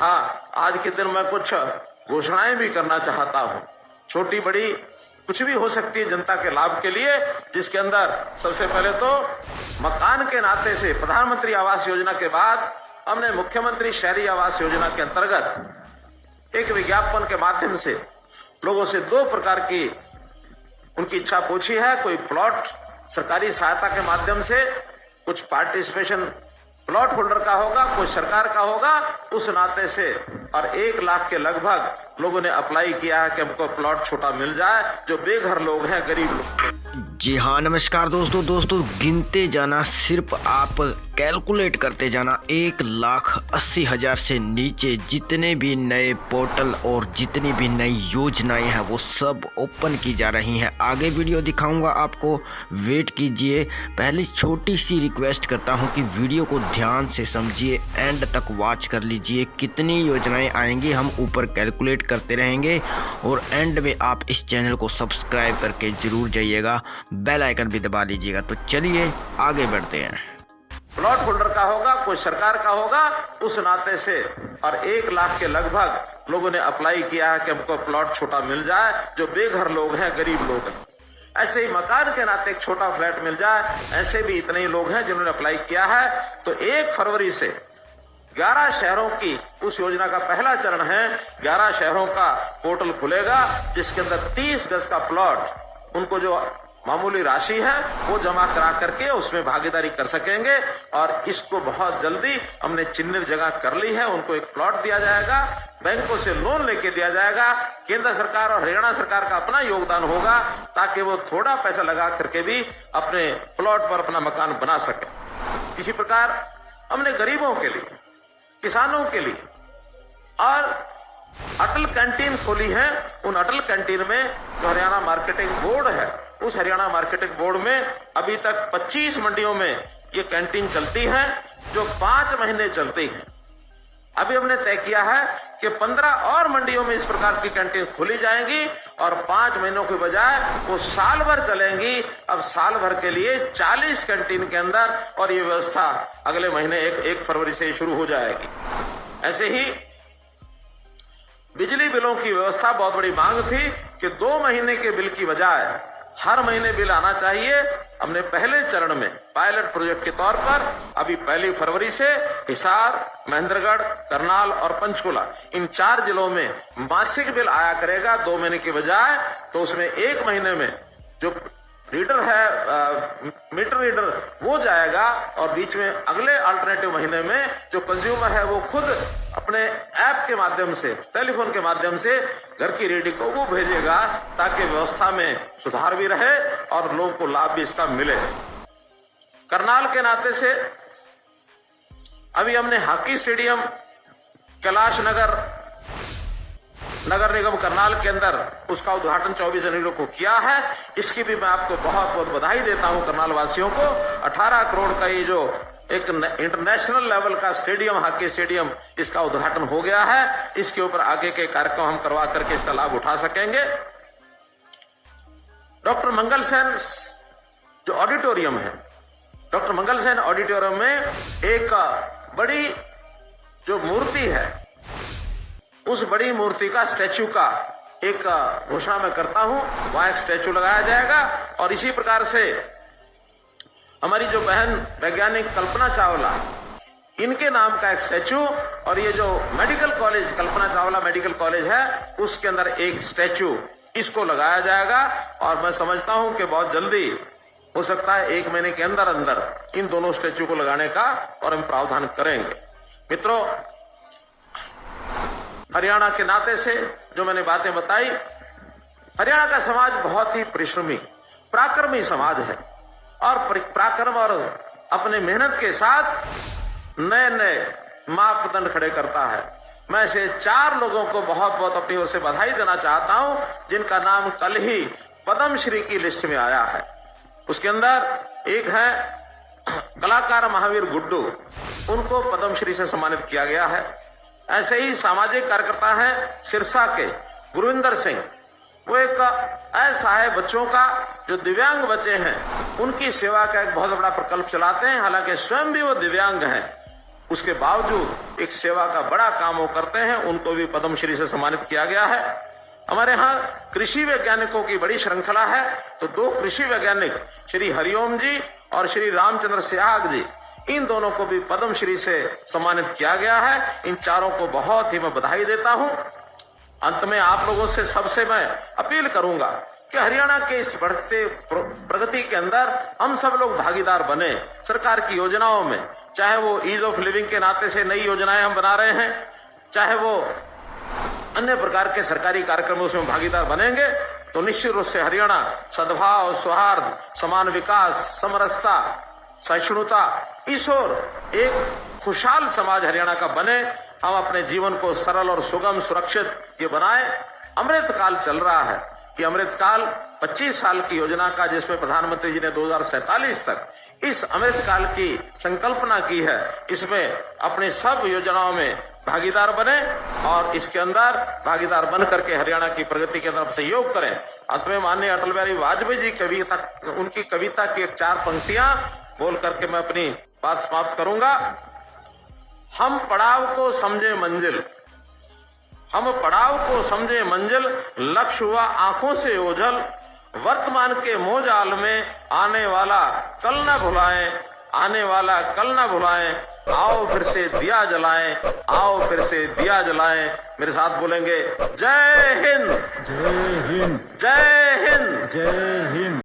हाँ, आज के दिन मैं कुछ घोषणाएं भी करना चाहता हूँ, छोटी बड़ी कुछ भी हो सकती है जनता के लाभ के लिए, जिसके अंदर सबसे पहले तो मकान के नाते से प्रधानमंत्री आवास योजना के बाद हमने मुख्यमंत्री शहरी आवास योजना के अंतर्गत एक विज्ञापन के माध्यम से लोगों से दो प्रकार की उनकी इच्छा पूछी है। कोई प्लॉट सरकारी सहायता के माध्यम से कुछ पार्टिसिपेशन प्लॉट होल्डर का होगा, कोई सरकार का होगा, उस नाते से और 1 लाख के लगभग लोगों ने अप्लाई किया है कि हमको प्लॉट छोटा मिल जाए, जो बेघर लोग हैं, गरीब लोग। जी हाँ, नमस्कार दोस्तों गिनते जाना, सिर्फ आप कैलकुलेट करते जाना, 1,80,000 से नीचे जितने भी नए पोर्टल और जितनी भी नई योजनाएं हैं वो सब ओपन की जा रही हैं। आगे वीडियो दिखाऊंगा आपको, वेट कीजिए। पहले छोटी सी रिक्वेस्ट करता हूं कि वीडियो को ध्यान से समझिए, एंड तक वॉच कर लीजिए। कितनी योजनाएं आएंगी हम ऊपर कैलकुलेट करते रहेंगे, और एंड में आप इस चैनल को सब्सक्राइब करके जरूर जाइएगा, बेल आइकन भी दबा लीजिएगा। तो चलिए आगे बढ़ते हैं। प्लॉट होल्डर का होगा, कोई सरकार का होगा, उस नाते से और 1 लाख के लगभग लोगों ने अप्लाई किया है कि हमको प्लॉट छोटा मिल जाए, जो बेघर लोग हैं, गरीब लोग हैं। ऐसे ही मकान के नाते एक छोटा फ्लैट मिल जाए, ऐसे भी इतने ही लोग हैं जिन्होंने अप्लाई किया है। तो 1 फरवरी से 11 शहरों की उस योजना का पहला चरण है। 11 शहरों का पोर्टल खुलेगा, जिसके अंदर 30 गज का प्लॉट, उनको जो मामूली राशि है वो जमा करा करके उसमें भागीदारी कर सकेंगे। और इसको बहुत जल्दी हमने चिन्हित जगह कर ली है, उनको एक प्लॉट दिया जाएगा, बैंकों से लोन लेके दिया जाएगा। केंद्र सरकार और हरियाणा सरकार का अपना योगदान होगा, ताकि वो थोड़ा पैसा लगा करके भी अपने प्लॉट पर अपना मकान बना सके। इसी प्रकार हमने गरीबों के लिए, किसानों के लिए और अटल कैंटीन खोली है। उन अटल कैंटीन में जो हरियाणा मार्केटिंग बोर्ड है, उस हरियाणा मार्केटिंग बोर्ड में अभी तक 25 मंडियों में ये कैंटीन चलती है, जो 5 महीने चलती है। अभी हमने तय किया है कि 15 और मंडियों में इस प्रकार की कैंटीन खोली जाएंगी, और 5 महीनों के बजाय वो साल भर चलेंगी। अब साल भर के लिए 40 कैंटीन के अंदर, और ये व्यवस्था अगले महीने 1 फरवरी से शुरू हो जाएगी। ऐसे ही बिजली बिलों की व्यवस्था, बहुत बड़ी मांग थी कि 2 महीने के बिल की बजाय हर महीने बिल आना चाहिए। हमने पहले चरण में पायलट प्रोजेक्ट के तौर पर अभी 1 फरवरी से हिसार, महेंद्रगढ़, करनाल और पंचकुला, इन 4 जिलों में मासिक बिल आया करेगा 2 महीने के बजाय। तो उसमें 1 महीने में जो रीडर है, मीटर रीडर, वो जाएगा, और बीच में अगले अल्टरनेटिव महीने में जो कंज्यूमर है वो खुद अपने ऐप के माध्यम से, टेलीफोन के माध्यम से घर की रीडिंग को वो भेजेगा, ताकि व्यवस्था में सुधार भी रहे और लोगों को लाभ भी इसका मिले। करनाल के नाते से अभी हमने हॉकी स्टेडियम कैलाश नगर निगम करनाल के अंदर उसका उद्घाटन 24 जनवरी को किया है। इसकी भी मैं आपको बहुत बहुत बधाई देता हूं करनाल वासियों को। 18 करोड़ का ये जो एक इंटरनेशनल लेवल का स्टेडियम, हॉकी स्टेडियम, इसका उद्घाटन हो गया है। इसके ऊपर आगे के कार्यक्रम हम करवा करके इसका लाभ उठा सकेंगे। डॉक्टर मंगल सेन जो ऑडिटोरियम है, डॉक्टर मंगल सेन ऑडिटोरियम में एक बड़ी जो मूर्ति है, उस बड़ी मूर्ति का, स्टैचू का एक घोषणा मैं करता हूं। वहां एक स्टैचू लगाया जाएगा, और इसी प्रकार से हमारी जो बहन वैज्ञानिक कल्पना चावला, इनके नाम का एक स्टैचू, और ये जो medical college Kalpana Chawla medical college है, उसके अंदर एक स्टैचू, इसको लगाया जाएगा। और मैं समझता हूं कि बहुत जल्दी हो सकता है, 1 महीने के अंदर अंदर इन दोनों स्टैचू को लगाने का और हम प्रावधान करेंगे। मित्रों, हरियाणा के नाते से जो मैंने बातें बताई, हरियाणा का समाज बहुत ही परिश्रमी, पराक्रमी समाज है, और पराक्रम और अपने मेहनत के साथ नए नए मापदंड खड़े करता है। मैं ऐसे 4 लोगों को बहुत बहुत अपनी ओर से बधाई देना चाहता हूं, जिनका नाम कल ही पद्मश्री की लिस्ट में आया है। उसके अंदर एक है कलाकार महावीर गुड्डू, उनको पद्मश्री से सम्मानित किया गया है। ऐसे ही सामाजिक कार्यकर्ता हैं सिरसा के गुरविंदर सिंह, वो एक ऐसा है बच्चों का, जो दिव्यांग बच्चे हैं, उनकी सेवा का एक बहुत बड़ा प्रकल्प चलाते हैं। हालांकि स्वयं भी वो दिव्यांग हैं, उसके बावजूद एक सेवा का बड़ा काम वो करते हैं, उनको भी पद्मश्री से सम्मानित किया गया है। हमारे यहाँ कृषि वैज्ञानिकों की बड़ी श्रृंखला है, तो 2 कृषि वैज्ञानिक श्री हरिओम जी और श्री रामचंद्र सिहाग जी, इन दोनों को भी पद्मश्री से सम्मानित किया गया है। इन चारों को बहुत ही मैं बधाई देता हूं। अंत में आप लोगों से सबसे मैं अपील करूंगा कि हरियाणा के इस बढ़ते प्रगति के अंदर हम सब लोग भागीदार बने। सरकार की योजनाओं में, चाहे वो ईज ऑफ लिविंग के नाते से नई योजनाएं हम बना रहे हैं, चाहे वो अन्य प्रकार के सरकारी कार्यक्रमों में भागीदार बनेंगे, तो निश्चित रूप से हरियाणा सद्भाव, सौहार्द, समान विकास, समरसता, सहिष्णुता, इस ओर एक खुशहाल समाज हरियाणा का बने। हम अपने जीवन को सरल और सुगम, सुरक्षित ये बनाए। अमृत काल चल रहा है, ये अमृत काल 25 साल की योजना का, जिसमें प्रधानमंत्री जी ने 2047 तक इस अमृत काल की संकल्पना की है, इसमें अपनी सब योजनाओं में भागीदार बने और इसके अंदर भागीदार बन करके हरियाणा की प्रगति के अंदर सहयोग करें। अंत में माननीय अटल बिहारी वाजपेयी जी उनकी कविता की 4 पंक्तियां बोल करके मैं अपनी बात समाप्त करूंगा। हम पड़ाव को समझे मंजिल, हम पड़ाव को समझे मंजिल, लक्ष्य हुआ आंखों से ओझल, वर्तमान के मोहजाल में आने वाला कल न भुलाएं, आने वाला कल न भुलाएं, आओ फिर से दिया जलाएं, आओ फिर से दिया जलाएं। मेरे साथ बोलेंगे, जय हिंद, जय हिंद, जय हिंद, जय हिंद।